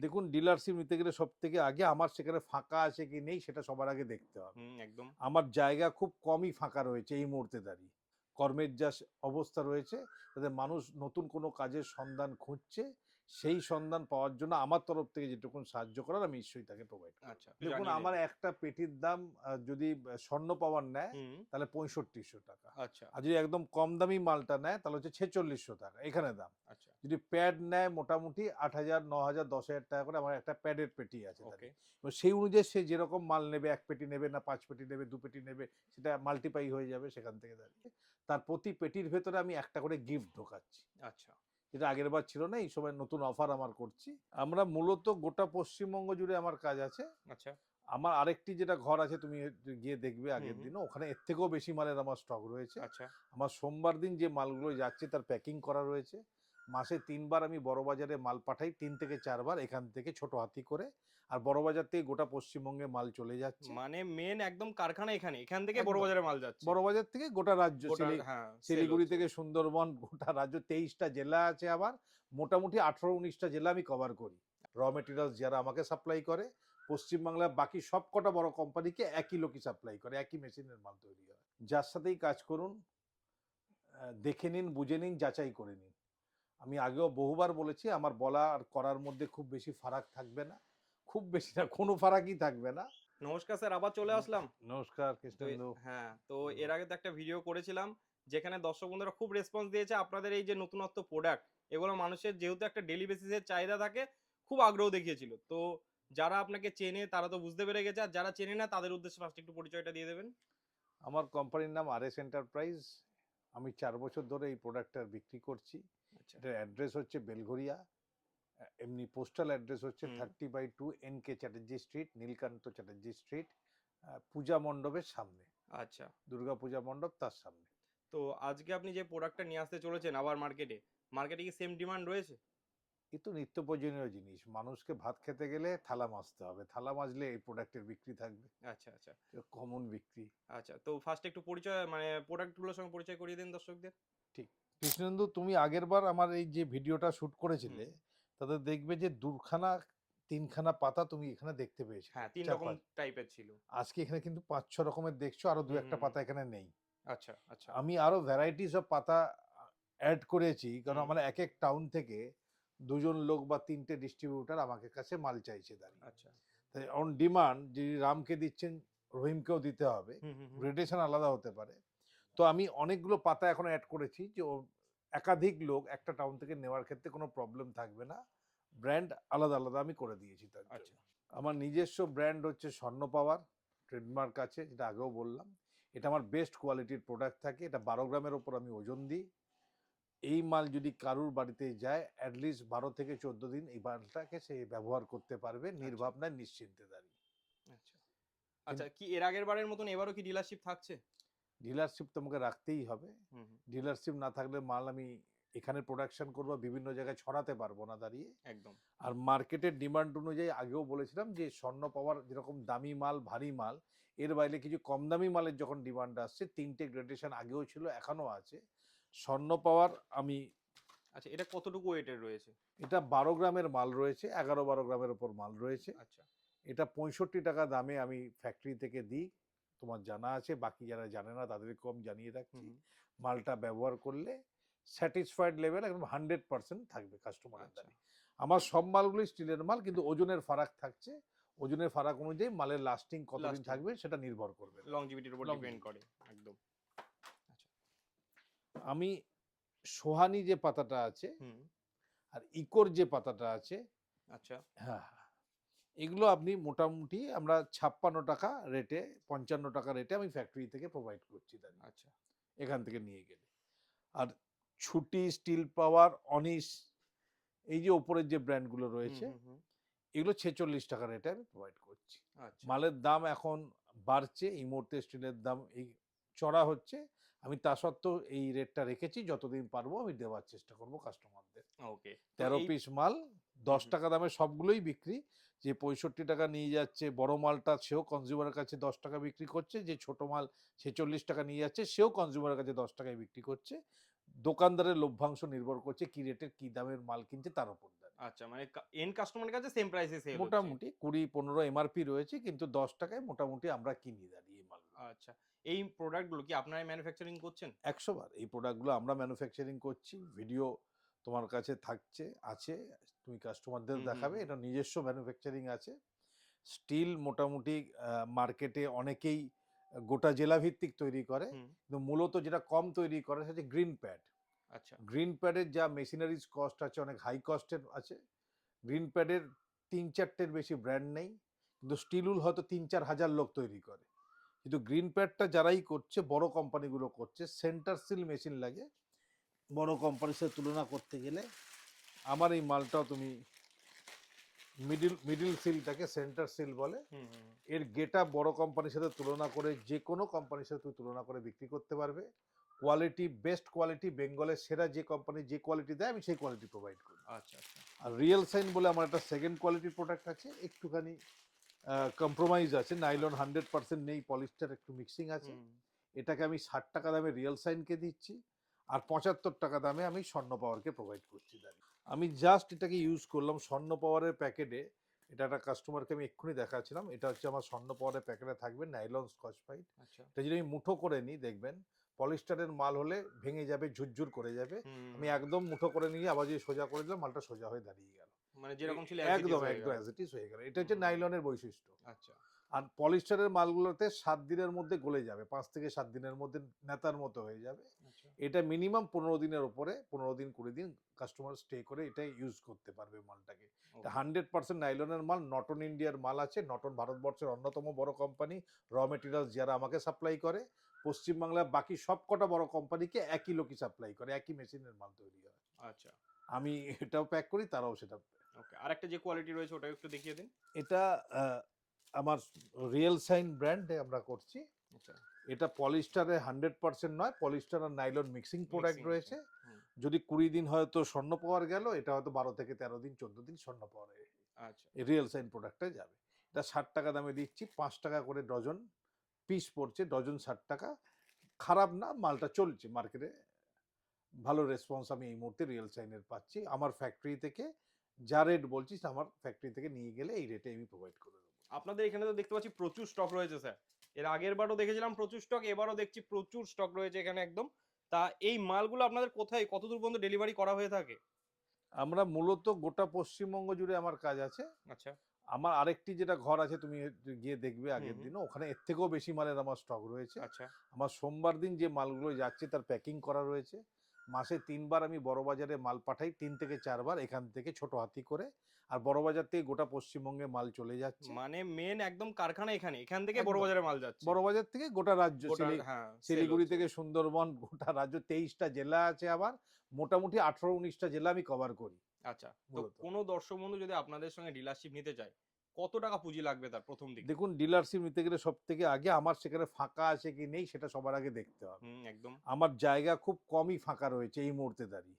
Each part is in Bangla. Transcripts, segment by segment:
দেখুন ডিলারশিপ নিতে গেলে সব থেকে আগে আমার সেখানে ফাঁকা আছে কি নেই সেটা সবার আগে দেখতে হবে। একদম। আমার জায়গা খুব কমই ফাঁকা রয়েছে এই মুহূর্তে দাঁড়িয়ে। কর্মের যা অবস্থা রয়েছে তাতে মানুষ নতুন কোনো কাজের সন্ধান খুঁজছে, সেই সন্ধান পাওয়ার জন্য আমার তরফ থেকে যেটুকুন সাহায্য করার আমি নিশ্চয়ই তাকে প্রোভাইড করব। আচ্ছা, দেখুন জানিয়ে আমার দেবেন। একটা পেটির দাম যদি স্বর্ণ পাওয়ার নেয় হুম। তাহলে 6500 টাকা। আচ্ছা, আর যদি একদম কম দামি মালটা নেয় তাহলে হচ্ছে 4600 টাকা এখানে দাম। আচ্ছা। যদি প্যাড নেয় মোটামুটি 8000, 9000, 10000 টাকা করে আমার একটা প্যাডের পেটি আছে ওকে। দাঁড়িয়ে। এবার সেই অনুযায়ী সে যেরকম মাল নেবে, 1 পেটি নেবে না 5 পেটি নেবে, 2 পেটি নেবে, সেটা মাল্টিপ্লাই হয়ে যাবে সেখান থেকে দাঁড়িয়ে। তার প্রতি পেটির ভেতরে আমি একটা করে গিফট ঢোকাচ্ছি। আচ্ছা, যেটা আগেরবার ছিল না, এই সময় নতুন অফার আমার করছি। আমরা মূলত গোটা পশ্চিমবঙ্গ জুড়ে আমার কাজ আছে। আচ্ছা। আমার আরেকটি যেটা ঘর আছে তুমি গিয়ে দেখবে হুম, আগের হুম। দিনও, ওখানে এর থেকেও বেশি মালের আমার স্টক রয়েছে। আচ্ছা, আমার সোমবার দিন যে মালগুলো যাচ্ছে তার প্যাকিং করা রয়েছে। মাসে ৩ বার আমি বড়বাজারে মাল পাঠাই, ৩ থেকে ৪ বার এখান থেকে ছোট হাতি করে। আর বড়বাজার থেকে গোটা পশ্চিমবঙ্গে মাল চলে যাচ্ছে। মানে মেন একদম কারখানা এখানে। এখান থেকে বড় একদম। বাজারে মাল যাচ্ছে। বড়বাজার থেকে গোটা রাজ্য গোটা হ্যাঁ, সেল শিলিগুড়ি হচ্ছে। থেকে সুন্দরবন গোটা রাজ্য ২৩টা জেলা আছে আমার। মোটামুটি ১৮-১৯টা জেলা আমি কভার করি। র মেটেরিয়ালস যারা আমাকে সাপ্লাই করে, পশ্চিমবাংলার বাকি সবকটা বড় কোম্পানিকে একই লোকই সাপ্লাই করে, একই মেশিনের মাল তৈরি হয়। যার সাথেই কাজ করুন দেখে নিন, বুঝে নিন, যাচাই করে নিন। আমি আগেও বহুবার বলেছি আমার বলা আর করার মধ্যে খুব বেশি ফারাক থাকবে না। খুব বেশি না, কোনো ফারাকই থাকবে না। নমস্কার স্যার, আবার চলে আসলাম। নমস্কার তো কৃষ্ণেন্দু। হ্যাঁ, তো বলুন। এর আগে তো একটা ভিডিও করেছিলাম যেখানে দর্শক বন্ধুরা খুব রেসপন্স দিয়েছে আপনাদের এই যে নতুনত্ব প্রোডাক্ট এগুলো মানুষের যেহেতু একটা ডেইলি বেসিসের চাহিদা থাকে খুব আগ্রহ দেখিয়েছিল। তো যারা আপনাকে চেনে তারা তো বুঝতে পেরে গেছে, আর যারা চেনে না তাদের উদ্দেশ্যে ফার্স্ট একটু পরিচয়টা দিয়ে দেবেন। আমার কোম্পানির নাম আর এস এন্টারপ্রাইজ। আমি ৪ বছর ধরে এই প্রোডাক্টটা বিক্রি করছি। আচ্ছা। এটার অ্যাড্রেস হচ্ছে বেলঘরিয়া। এমনি পোস্টাল অ্যাড্রেস হচ্ছে হুম। 30/2 NK Chatterjee street, Nilkanta Chatterjee street, পূজা মণ্ডপের সামনে। আচ্ছা। দুর্গা পূজা মণ্ডপ তার সামনে। তো আজকে আপনি যে প্রোডাক্টটা নিয়ে আসতে চলেছেন আবার মার্কেটে, মার্কেটে কি সেম ডিমান্ড রয়েছে? এ তো নিত্য প্রয়োজনীয় জিনিস। মানুষকে ভাত খেতে গেলে থালা মাজতে হবে। থালা মাজলে এই প্রোডাক্টের বিক্রি থাকবে। আচ্ছা, আচ্ছা। কমন বিক্রি। আচ্ছা, তো ফার্স্ট একটু পরিচয় মানে প্রোডাক্টগুলোর সঙ্গে পরিচয় করিয়ে দিন দর্শকদের। ঠিক। কৃষ্ণেন্দু তুমি আগেরবার আমার এই যে ভিডিওটা শুট করেছিলে হুম। তাতে দেখবে যে ২খানা ৩খানা পাতা তুমি এখানে দেখতে পেয়েছিলে। হ্যাঁ, ৩ রকম ৪-৫। টাইপের ছিল। আজকে এখানে কিন্তু ৫-৬ রকমের দেখছো, আরো হুম, ২-১টা হুম, হুম। পাতা এখানে নেই। আচ্ছা, আচ্ছা। আমি আরো ভ্যারাইটিস অফ পাতা অ্যাড করেছি কারণ হুম। আমার এক টাউন থেকে ২জন লোক বা ৩টে ডিস্ট্রিবিউটর আমাকে কাছে মাল চাইছে দাঁড়িয়ে। আচ্ছা। তাই অন ডিমান্ড যদি রামকে দিচ্ছেন রহিমকেও দিতে হবে। হুম, হুম, হুম। গ্রেডেশন আলাদা হতে পারে। তো আমি অনেকগুলো পাতা এখন অ্যাড করেছি যে একাধিক লোক একটা টাউন থেকে নেওয়ার ক্ষেত্রে কোনো প্রবলেম থাকবে না। ব্র্যান্ড আলাদা আলাদা আমি করে দিয়েছি তার জন্য। আচ্ছা। আমার নিজস্ব ব্র্যান্ড হচ্ছে স্বর্ণ পাওয়ার, ট্রেডমার্ক আছে যেটা আগেও বললাম। এটা আমার বেস্ট কোয়ালিটির প্রোডাক্ট থাকে। এটা ১২ গ্রামের ওপর আমি ওজন দিই। এই মাল যদি কারুর বাড়িতে যায় অ্যাটলিস্ট ১২ থেকে ১৪ দিন এই মালটাকে সে ব্যবহার করতে পারবে আচ্ছা, নির্ভাবনায় নিশ্চিন্তে দাঁড়িয়ে। আচ্ছা। আচ্ছা, কি এর আগের বারের মতন এবারও কি ডিলারশিপ থাকছে? ডিলারশিপ তোমাকে রাখতেই হবে। হুম, হুম। ডিলারশিপ না থাকলে মাল আমি এখানে প্রোডাকশন করবো বিভিন্ন জায়গায় ছড়াতে পারবো না দাঁড়িয়ে। একদম। আর মার্কেটের ডিমান্ড অনুযায়ী আগেও বলেছিলাম যে স্বর্ণ পাওয়ার যেরকম দামি মাল ভারী মাল এর বাইরে কিছু কম দামি মালের যখন ডিমান্ড আসছে ৩টে গ্রেডেশন আগেও ছিল এখনো আছে। স্বর্ণ পাওয়ার আমি আচ্ছা, এটা কতটুকু ওয়েটের রয়েছে? এটা ১২ গ্রামের মাল রয়েছে, ১১-১২ গ্রামের ওপর মাল রয়েছে। আচ্ছা। এটা ৬৫ টাকা দামে আমি ফ্যাক্টরি থেকে দিই। তোমার জানা আছে, বাকি যারা জানে না তাদেরকেও আমি জানিয়ে হুম, রাখছি। হুম। মালটা ব্যবহার করলে স্যাটিসফাইড লেভেল একদম 100% থাকবে কাস্টমারের আচ্ছা, দ্বারা। আমার সব মালগুলোই স্টিলের মাল কিন্তু ওজনের ফারাক থাকছে। ওজনের ফারাক অনুযায়ী মালের লাস্টিং কতদিন লাস্টিং থাকবে সেটা নির্ভর করবে। লংজিভিটির উপর ডিপেন্ড লংজিভিটি। করে। একদম। আচ্ছা। আমি সোহানি যে পাতাটা আছে হুম। আর ইকোর যে পাতাটা আছে, আচ্ছা, হ্যাঁ, হ্যাঁ। এগুলো আপনি মোটামুটি আমরা ৫৬ টাকা রেটে ৫৫ টাকা রেটে আমি ফ্যাক্টরি থেকে প্রোভাইড করছি দাঁড়িয়ে আচ্ছা। এখান থেকে নিয়ে গেলে। আর ছুটি, স্টিল পাওয়ার, অনিস এই যে ওপরের যে ব্র্যান্ডগুলো হুম, রয়েছে হুম, হুম। এগুলো ৪৬ টাকা রেটে আমি প্রোভাইড করছি। আচ্ছা, মালের দাম এখন বাড়ছে, এই মুহূর্তে স্টিলের দাম এই চড়া হচ্ছে। আমি তা সত্ত্বেও এই রেটটা রেখেছি, যতদিন পারবো আমি দেওয়ার চেষ্টা করব কাস্টমারদের। ওকে। তো ১৩ এই পিস মাল হুম, ১০ হুম। টাকা দামে সবগুলোই বিক্রি। যে ৬৫ টাকা নিয়ে যাচ্ছে বড় মালটা সেও কনজিউমারের কাছে ১০ টাকা বিক্রি করছে, যে ছোট মাল ৪৬ টাকা নিয়ে যাচ্ছে সেও কনজিউমারের কাছে ১০ টাকায় বিক্রি করছে। দোকানদারের লভ্যাংশ নির্ভর করছে কি রেটের কি দামের মাল কিনছে তার উপর দাঁড়িয়ে। আচ্ছা, মানে এন্ড কাস্টমারের কাছে সেম প্রাইসে সেল হচ্ছে। মোটামুটি 20-15 এমআরপি রয়েছে, কিন্তু 10 টাকায় মোটামুটি আমরা কিনি দাঁড়িয়ে মাল। আচ্ছা, এই প্রোডাক্ট গুলো কি আপনারাই ম্যানুফ্যাকচারিং করছেন? 100 বার এই প্রোডাক্টগুলো আমরা ম্যানুফ্যাকচারিং করছি। ভিডিও তোমার কাছে আছে, তুমি কাস্টমারদের হুম, হুম, দেখাবে। হুম। এটা নিজস্ব ম্যানুফ্যাকচারিং আছে। স্টিল মোটামুটি মার্কেটে অনেকেই গোটা জেলা ভিত্তিক তৈরি করে। হুম, কিন্তু মূলত যেটা কম তৈরি করে সেটা হচ্ছে গ্রিন প্যাড। আচ্ছা। গ্রিন প্যাডের যা মেশিনারিজ কস্ট আছে অনেক হাই কস্টের আছে। গ্রিন প্যাডের ৩-৪ টের বেশি ব্র্যান্ড নেই। কিন্তু স্টিল উল হয়তো ৩-৪ হাজার লোক তৈরি করে। কিন্তু গ্রিন প্যাডটা যারাই করছে, বড় কোম্পানিগুলো করছে, সেন্টার সিল মেশিন লাগে। বড় কোম্পানির সাথে তুলনা করতে গেলে আমার এই মালটাও তুমি মিডিল সিলটাকে সেন্টার সিল বলে। হুম, হুম, হুম। এর গেটআপ বড় কোম্পানির সাথে তুলনা করে যে কোনো কোম্পানির সাথে তুমি তুলনা করে বিক্রি করতে পারবে। কোয়ালিটি, বেস্ট কোয়ালিটি, বেঙ্গলের সেরা যে কোম্পানি যে কোয়ালিটি দেয় আমি সেই কোয়ালিটি প্রোভাইড করি। আচ্ছা, আচ্ছা। আর রিয়েল সাইন বলে আমার একটা সেকেন্ড কোয়ালিটির প্রোডাক্ট আছে, একটুখানি কম্প্রোমাইজ আছে, নাইলন 100% নেই, পলিস্টার একটু মিক্সিং আছে। হুম, এটাকে আমি 60 টাকা দামে রিয়েল সাইনকে দিচ্ছি, আর 75 টাকা দামে আমি স্বর্ণ পাওয়ারকে প্রোভাইড করছি দাঁড়িয়ে। আমি জাস্ট এটাকে ইউজ করলাম স্বর্ণ পাওয়ারের প্যাকেটে। এটা একটা কাস্টমারকে আমি এক্ষুনি দেখাচ্ছিলাম। এটা হচ্ছে আমার স্বর্ণ পাওয়ারের প্যাকেটে থাকবে নাইলন স্কচ ব্রাইট। আচ্ছা। এটা যদি আমি মুঠো করে নিই দেখবেন পলিস্টারের মাল হলে ভেঙে যাবে, ঝুরঝুর করে যাবে। হুম, আমি একদম মুঠো করে নিয়ে আবার যদি সোজা করে দিলাম, মালটা সোজা হয়ে দাঁড়িয়ে গেল। মানে যেরকম ছিল অ্যাজ ইট ইজ একদম হয়ে একদম গেল। অ্যাজ ইট ইজ হয়ে গেল। এটা হচ্ছে হুম, নাইলনের বৈশিষ্ট্য। আচ্ছা। আর পলিস্টারের মালগুলোতে 7 দিনের মধ্যে গলে যাবে, 5 থেকে 7 দিনের মধ্যে নেতার মতো হয়ে যাবে। আচ্ছা। এটা মিনিমাম 15 দিনের উপরে, 15 দিন 20 দিন কাস্টমার স্টে করে এটা ইউজ করতে পারবে মালটাকে। এটা ওকে। 100% নাইলনের মাল, নটন ইন্ডিয়ার মাল আছে। নটন ভারতবর্ষের অন্যতম বড় কোম্পানি। র মেটেরিয়ালস যারা আমাকে সাপ্লাই করে, পশ্চিমবাংলার বাকি সবকটা বড় কোম্পানিকে একই লোকই সাপ্লাই করে, একই মেশিনের মাল তৈরি হয়। আচ্ছা। আমি এটাও প্যাক করি, তারাও সেটা। ওকে। আরেকটা যে কোয়ালিটি রয়েছে ওটাও একটু দেখিয়ে দিন। এটা আমার রিয়েল সাইন ব্র্যান্ডে আমরা করছি। আচ্ছা। এটা পলিস্টারে 100% নয়, পলিস্টার আর নাইলন মিক্সিং প্রোডাক্ট মিক্সিং আছে। রয়েছে। হুম। যদি 20 দিন হয়তো স্বর্ণ পাওয়ার গেল, এটা হয়তো 12 থেকে 13 দিন 14 দিন স্বর্ণ পাওয়ার আচ্ছা। রিয়েল সাইন প্রোডাক্টে যাবে। এটা 60 টাকা দামে দিচ্ছি, 5 টাকা করে ডজন পিস পড়ছে, ডজন 60 টাকা। খারাপ না, মালটা চলছে মার্কেটে। ভালো রেসপন্স আমি এই মুহূর্তে রিয়েল সাইনের পাচ্ছি। আমার ফ্যাক্টরি থেকে যা রেট বলছি, আমার ফ্যাক্টরি থেকে নিয়ে গেলে এই রেটে আমি প্রোভাইড করে দেবো। আপনাদের এখানে তো দেখতে পাচ্ছি প্রচুর স্টক রয়েছে স্যার। এর আগের বারও দেখেছিলাম প্রচুর স্টক, এবারও দেখছি প্রচুর স্টক রয়েছে এখানে একদম। তা এই মালগুলো আপনাদের কোথায় কতদূর পর্যন্ত ডেলিভারি করা হয়ে থাকে? আমরা মূলত গোটা পশ্চিমবঙ্গ জুড়ে আমার কাজ আছে। আচ্ছা। আমার আরেকটি যেটা ঘর আছে, তুমি গিয়ে দেখবে হুম, আগের হুম। দিনও, ওখানে এর থেকেও বেশি মালের আমার স্টক রয়েছে। আচ্ছা। আমার সোমবার দিন যে মালগুলো যাচ্ছে তার প্যাকিং করা রয়েছে। মাসে 3 বার আমি বড়বাজারে মাল পাঠাই, 3 থেকে 4 বার এখান থেকে ছোট হাতি করে। আর বড়বাজার থেকে গোটা পশ্চিমবঙ্গে মাল চলে যাচ্ছে। মানে মেন একদম কারখানা এখানে। এখান থেকে বড় একদম। বাজারে মাল যাচ্ছে। বড়বাজার থেকে গোটা রাজ্য, গোটা হ্যাঁ, সেল শিলিগুড়ি হচ্ছে। থেকে সুন্দরবন, গোটা রাজ্য 23টা জেলা আছে আমার। মোটামুটি 18-19টা জেলা আমি কভার করি আচ্ছা। তো মূলত। কোন দর্শক বন্ধু যদি আপনাদের সঙ্গে ডিলারশিপ নিতে চায়, কত টাকা পুঁজি লাগবে তার ১ম দিকে? দেখুন, ডিলারশিপ নিতে গেলে সবথেকে আগে আমার সেখানে ফাঁকা আছে কি নেই সেটা সবার আগে দেখতে হবে। হুম, একদম। আমার জায়গা খুব কমই ফাঁকা রয়েছে এই মুহূর্তে দাঁড়িয়ে।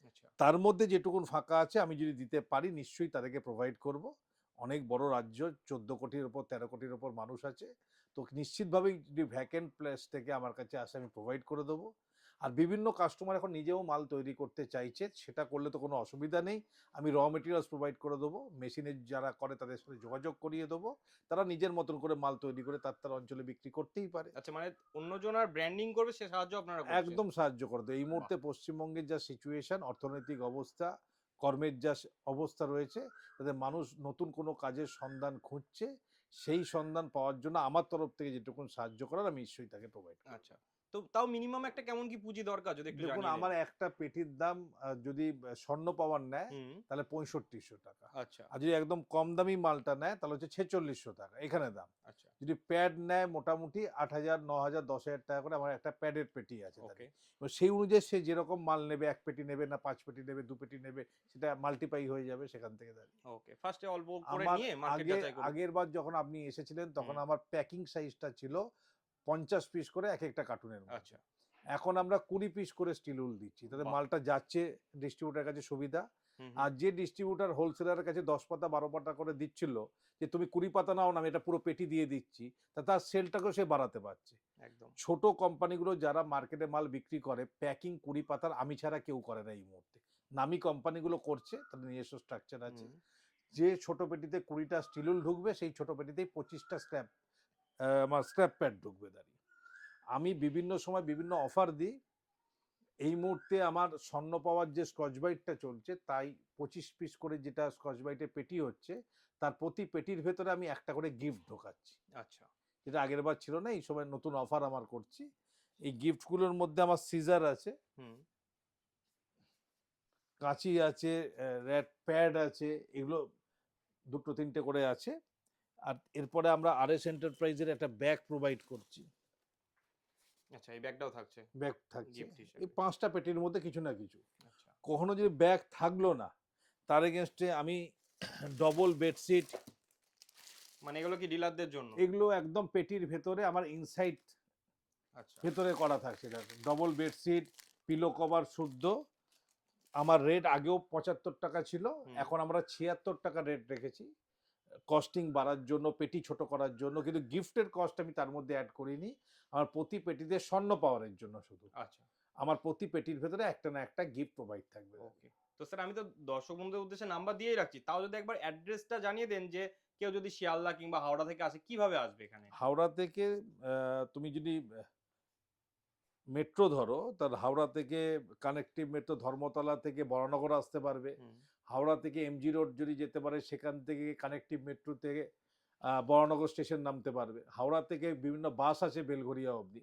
আচ্ছা। তার মধ্যে যেটুকুন ফাঁকা আছে আমি যদি দিতে পারি নিশ্চয়ই তাদেরকে প্রোভাইড করব। অনেক বড় রাজ্য, 14 কোটির উপর 13 কোটির উপর মানুষ আছে। তো নিশ্চিতভাবেই যদি ভ্যাকেন্ট প্লেস থেকে আমার কাছে আসে আমি প্রোভাইড করে দেবো। আর বিভিন্ন কাস্টমার এখন নিজেও মাল তৈরি করতে চাইছে, সেটা করলে তো কোনো অসুবিধা নেই। আমি র মেটেরিয়ালস প্রোভাইড করে দেবো। মেশিনের যারা করে তাদের সাথে যোগাযোগ করিয়ে দেবো। তারা নিজের মতন করে মাল তৈরি করে তার অঞ্চলে বিক্রি করতেই পারে। আচ্ছা, মানে অন্যজন আর ব্র্যান্ডিং করবে সে সাহায্য আপনারা করছেন? একদম সাহায্য করে দেয়। এই বাহ! মুহূর্তে পশ্চিমবঙ্গের যা সিচুয়েশন, অর্থনৈতিক অবস্থা, কর্মের যা অবস্থা রয়েছে, তাতে মানুষ নতুন কোনো কাজের সন্ধান খুঁজছে। সেই সন্ধান পাওয়ার জন্য আমার তরফ থেকে যেটুকুন সাহায্য করার আমি নিশ্চয়ই তাকে প্রোভাইড করব। আচ্ছা। তো তাও মিনিমাম একটা কেমন কি পুঁজি দরকার যদি একটু দেখুন, জানিয়ে দেন? আমার একটা পেটির দাম যদি স্বর্ণ পাওয়ার নেয় হুম, তাহলে 6500 টাকা। আচ্ছা, আর যদি একদম কম দামি মালটা নেয় তাহলে হচ্ছে 4600 টাকা এখানে দাম। আচ্ছা। যদি প্যাড নেয় মোটামুটি 8000, 9000, 10,000 টাকা করে আমার একটা প্যাডের পেটি আছে ওকে। দাঁড়িয়ে। এবার সেই অনুযায়ী সে যেরকম মাল নেবে, 1 পেটি নেবে না 5 পেটি নেবে, 2 পেটি নেবে, সেটা মাল্টিপ্লাই হয়ে যাবে সেখান থেকে দাঁড়িয়ে। ওকে। ফার্স্ট এ অল্প করে আমার নিয়ে মার্কেট যাচাই করুন। আগের বার যখন আপনি এসেছিলেন তখন হুম, আমার প্যাকিং সাইজটা ছিল 50 পিস করে একেকটা কার্টুনের মধ্যে। আচ্ছা। এখন আমরা 20 পিস করে স্টিল উল দিচ্ছি। তাতে বাহ! মালটা যাচ্ছে ডিস্ট্রিবিউটরের কাছে সুবিধা। হুম, হুম। আর যে ডিস্ট্রিবিউটর হোলসেলারের কাছে 10 পাতা 12 পাতা করে দিচ্ছিল, যে তুমি 20 পাতা নাও না, আমি এটা পুরো পেটি দিয়ে দিচ্ছি, তার সেলটাকেও সে বাড়াতে পারছে। একদম। ছোট কোম্পানিগুলো যারা মার্কেটে মাল বিক্রি করে প্যাকিং 20 পাতার আমি ছাড়া কেউ করে না এই মুহূর্তে। নামি কোম্পানিগুলো করছে, তাদের নিজস্ব স্ট্রাকচার আছে। হুম, যে ছোট পেটিতে 20টা স্টিলুল ঢুকবে, সেই ছোট পেটিতেই 25টা আমার স্ক্র্যাপ প্যাড ঢুকবে দাঁড়িয়ে। আমি বিভিন্ন সময় বিভিন্ন অফার দিই। এই মুহূর্তে আমার স্বর্ণ পাওয়ার যে স্কচ ব্রাইটটা চলছে, তাই 25 পিস করে যেটা স্কচ ব্রাইটের পেটি হচ্ছে, তার প্রতি পেটির ভেতরে আমি একটা করে গিফট ঢোকাচ্ছি, আচ্ছা। যেটা আগের বার ছিল না। এই সময় নতুন অফার আমার করছি। এই গিফটগুলোর মধ্যে আমার সিজার আছে, হুম, কাঁচি আছে, রেড প্যাড আছে, এগুলো 2-3টে করে আছে। আর এরপরে আমরা RS এন্টারপ্রাইজের একটা ব্যাগ প্রোভাইড করছি। আচ্ছা, এই ব্যাগটাও থাকছে ব্যাগ থাকছে গিফট এই হিসেবে। 5টা পেটির মধ্যে কিছু না কিছু। আচ্ছা, কখনো যদি ব্যাগ থাকলো না, তার এগেনস্টে আমি ডবল বেডশিট, মানে এগুলো কি ডিলারদের জন্য? এগুলো একদম পেটির ভেতরে আমার ইনসাইড আচ্ছা, ভেতরে করা থাকছে। ডবল বেডশিট, পিলো কভার শুদ্ধ। আমার রেট আগেও 75 টাকা ছিল, হুম, এখন আমরা 76 টাকা রেট রেখেছি কস্টিং বাড়ার জন্য, পেটি ছোট করার জন্য। কিন্তু গিফটের কস্ট আমি তার মধ্যে অ্যাড করিনি। আমার প্রতি পেটিতে স্বর্ণ পাওয়ারের জন্য শুধু আচ্ছা, আমার প্রতি পেটির ভেতরে একটা না একটা গিফট প্রোভাইড থাকবে। ওকে। তো স্যার আমি তো দর্শক বন্ধুদের উদ্দেশ্যে নাম্বার দিয়েই রাখছি। তাও যদি একবার অ্যাড্রেসটা জানিয়ে দেন যে কেউ যদি শিয়ালদা কিংবা হাওড়া থেকে আসে কিভাবে আসবে এখানে? হাওড়া থেকে তুমি যদি মেট্রো ধরো, তার হাওড়া থেকে কানেক্টিভ মেট্রো ধর্মতলা থেকে বরানগর আসতে পারবে। হুম, হাওড়া থেকে MG রোড যদি যেতে পারে, সেখান থেকে কানেক্টিভ মেট্রো থেকে বরানগর স্টেশন নামতে পারবে। হাওড়া থেকে বিভিন্ন বাস আছে বেলঘরিয়া অবধি।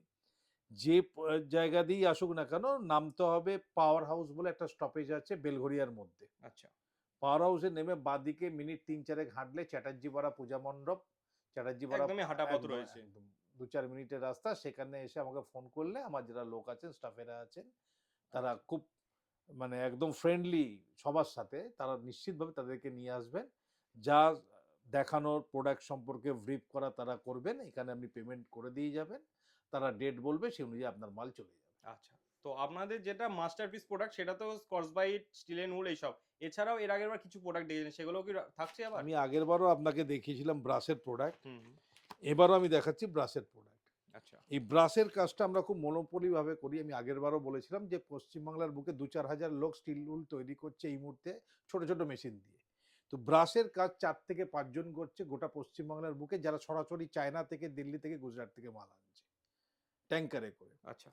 যে জায়গা দিয়েই আসুক না কেন, নামতে হবে পাওয়ার হাউস বলে একটা স্টপেজ আছে বেলঘরিয়ার মধ্যে। আচ্ছা, পাওয়ার হাউসে নেমে বাঁদিকে মিনিট ৩-৪ হাঁটলে চ্যাটার্জি পাড়া পূজা মণ্ডপ, চ্যাটার্জি পাড়া একদমই হাঁটা পথ একদম রয়েছে। একদম ২-৪ মিনিটের রাস্তা। সেখানে এসে আমাকে ফোন করলে আমার যারা লোক আছেন, স্টাফেরা আছেন, তারা আচ্ছা, খুব মানে একদম ফ্রেন্ডলি সবার সাথে, তারা নিশ্চিতভাবে তাদেরকে নিয়ে আসবেন। যা দেখানোর প্রোডাক্ট সম্পর্কে ব্রিফ করা তারা করবেন। এখানে আপনি পেমেন্ট করে দিয়ে যাবেন। তারা ডেট বলবে, সেই অনুযায়ী আপনার মাল চলে যাবে। আচ্ছা। তো আপনাদের যেটা মাস্টারপিস প্রোডাক্ট সেটা তো স্কচ ব্রাইট, স্টিল এন্ড উল এইসব। এছাড়াও এর আগেরবার কিছু প্রোডাক্ট দিয়েছেন সেগুলোও কি থাকছে আবার? আমি আগেরবারও আপনাকে দেখিয়েছিলাম ব্রাশের প্রোডাক্ট। হুম, হুম, এবারও আমি দেখাচ্ছি ব্রাশের প্রোডাক্ট। আচ্ছা, এই ব্রাশের কাজটা আমরা খুব মনোপলি ভাবে করি। আমি আগেরবারও বলেছিলাম যে পশ্চিমবাংলার বুকে ২-৪ হাজার লোক স্টিল উল তৈরি করছে এই মুহূর্তে ছোট, ছোট মেশিন দিয়ে। তো ব্রাশের কাজ ৪ থেকে ৫ জন করছে গোটা পশ্চিমবাংলার বুকে, যারা সরাসরি চায়না থেকে, দিল্লি থেকে, গুজরাট থেকে মাল আনছে ট্যাংকারে করে। আচ্ছা,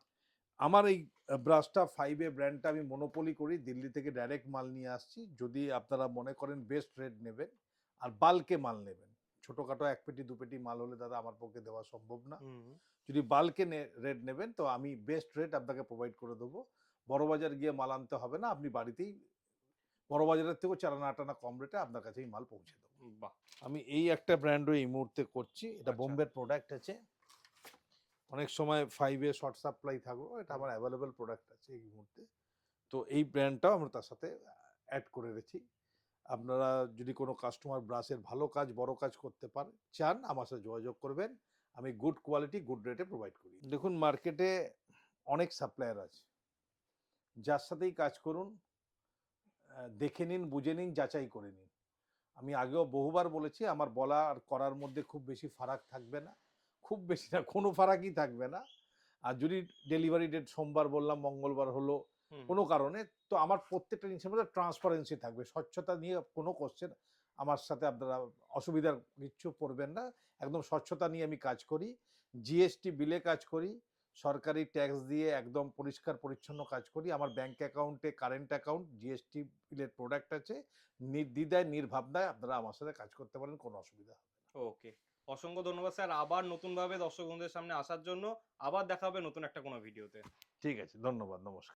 আমার এই ব্রাশটা 5A ব্র্যান্ডটা আমি মনোপলি করি। দিল্লি থেকে ডাইরেক্ট মাল নিয়ে আসছি। যদি আপনারা মনে করেন বেস্ট রেট নেবেন আর বাল্কে মাল নেবেন, ছোটখাটো ১ পেটি ২ পেটি মাল হলে দাদা আমার পক্ষে দেওয়া সম্ভব না। হুম, যদি বাল্কে রেট নেবেন, তো আমি বেস্ট রেট আপনাকে প্রোভাইড করে দেবো। বড়বাজার গিয়ে মাল আনতে হবে না। আপনি বাড়িতেই বড়বাজারের থেকেও ৪ আনা কম রেটে আপনার কাছেই মাল পৌঁছে দেবো। বাহ! আমি এই একটা ব্র্যান্ডও এই মুহূর্তে করছি। এটা আচ্ছা, বোম্বের প্রোডাক্ট আছে। অনেক সময় 5A শর্ট সাপ্লাই থাকলো। এটা হুম, আমার অ্যাভেলেবল প্রোডাক্ট আছে এই মুহূর্তে। তো এই ব্র্যান্ডটাও আমরা তার সাথে অ্যাড করে রেখেছি। আপনারা যদি কোনো কাস্টমার ব্রাশের ভালো কাজ, বড় কাজ করতে চান, আমার সাথে যোগাযোগ করবেন। আমি গুড কোয়ালিটি, গুড রেটে প্রোভাইড করি। দেখুন, মার্কেটে অনেক সাপ্লায়ার আছে। যার সাথেই কাজ করুন, দেখে নিন, বুঝে নিন, যাচাই করে নিন। আমি আগেও বহুবার বলেছি, আমার বলা আর করার মধ্যে খুব বেশি ফারাক থাকবে না। খুব বেশি না, কোনো ফারাকই থাকবে না। আর যদি ডেলিভারি ডেট সোমবার বললাম, মঙ্গলবার হলো হুম, কোনো কারণে, তো আমার প্রত্যেকটা জিনিসের মধ্যে ট্রান্সপারেন্সি থাকবে। স্বচ্ছতা নিয়ে কোনো কোশ্চেন আমার সাথে আপনারা অসুবিধার কিচ্ছু পড়বেন না। একদম স্বচ্ছতা নিয়ে আমি কাজ করি। জিএসটি বিলে কাজ করি। সরকারি ট্যাক্স দিয়ে একদম পরিষ্কার পরিচ্ছন্ন কাজ করি। আমার ব্যাংক অ্যাকাউন্টে কারেন্ট অ্যাকাউন্ট, জিএসটি বিলের প্রোডাক্ট আছে। নির্দ্বিধায় নির্ভাবনায় আপনারা আমার সাথে কাজ করতে পারেন, কোনো অসুবিধা হবে না। ওকে। অসংখ্য ধন্যবাদ স্যার আবার নতুনভাবে দর্শক বন্ধুদের সামনে আসার জন্য। আবার দেখা হবে নতুন একটা কোনো ভিডিওতে। ঠিক আছে, ধন্যবাদ, নমস্কার।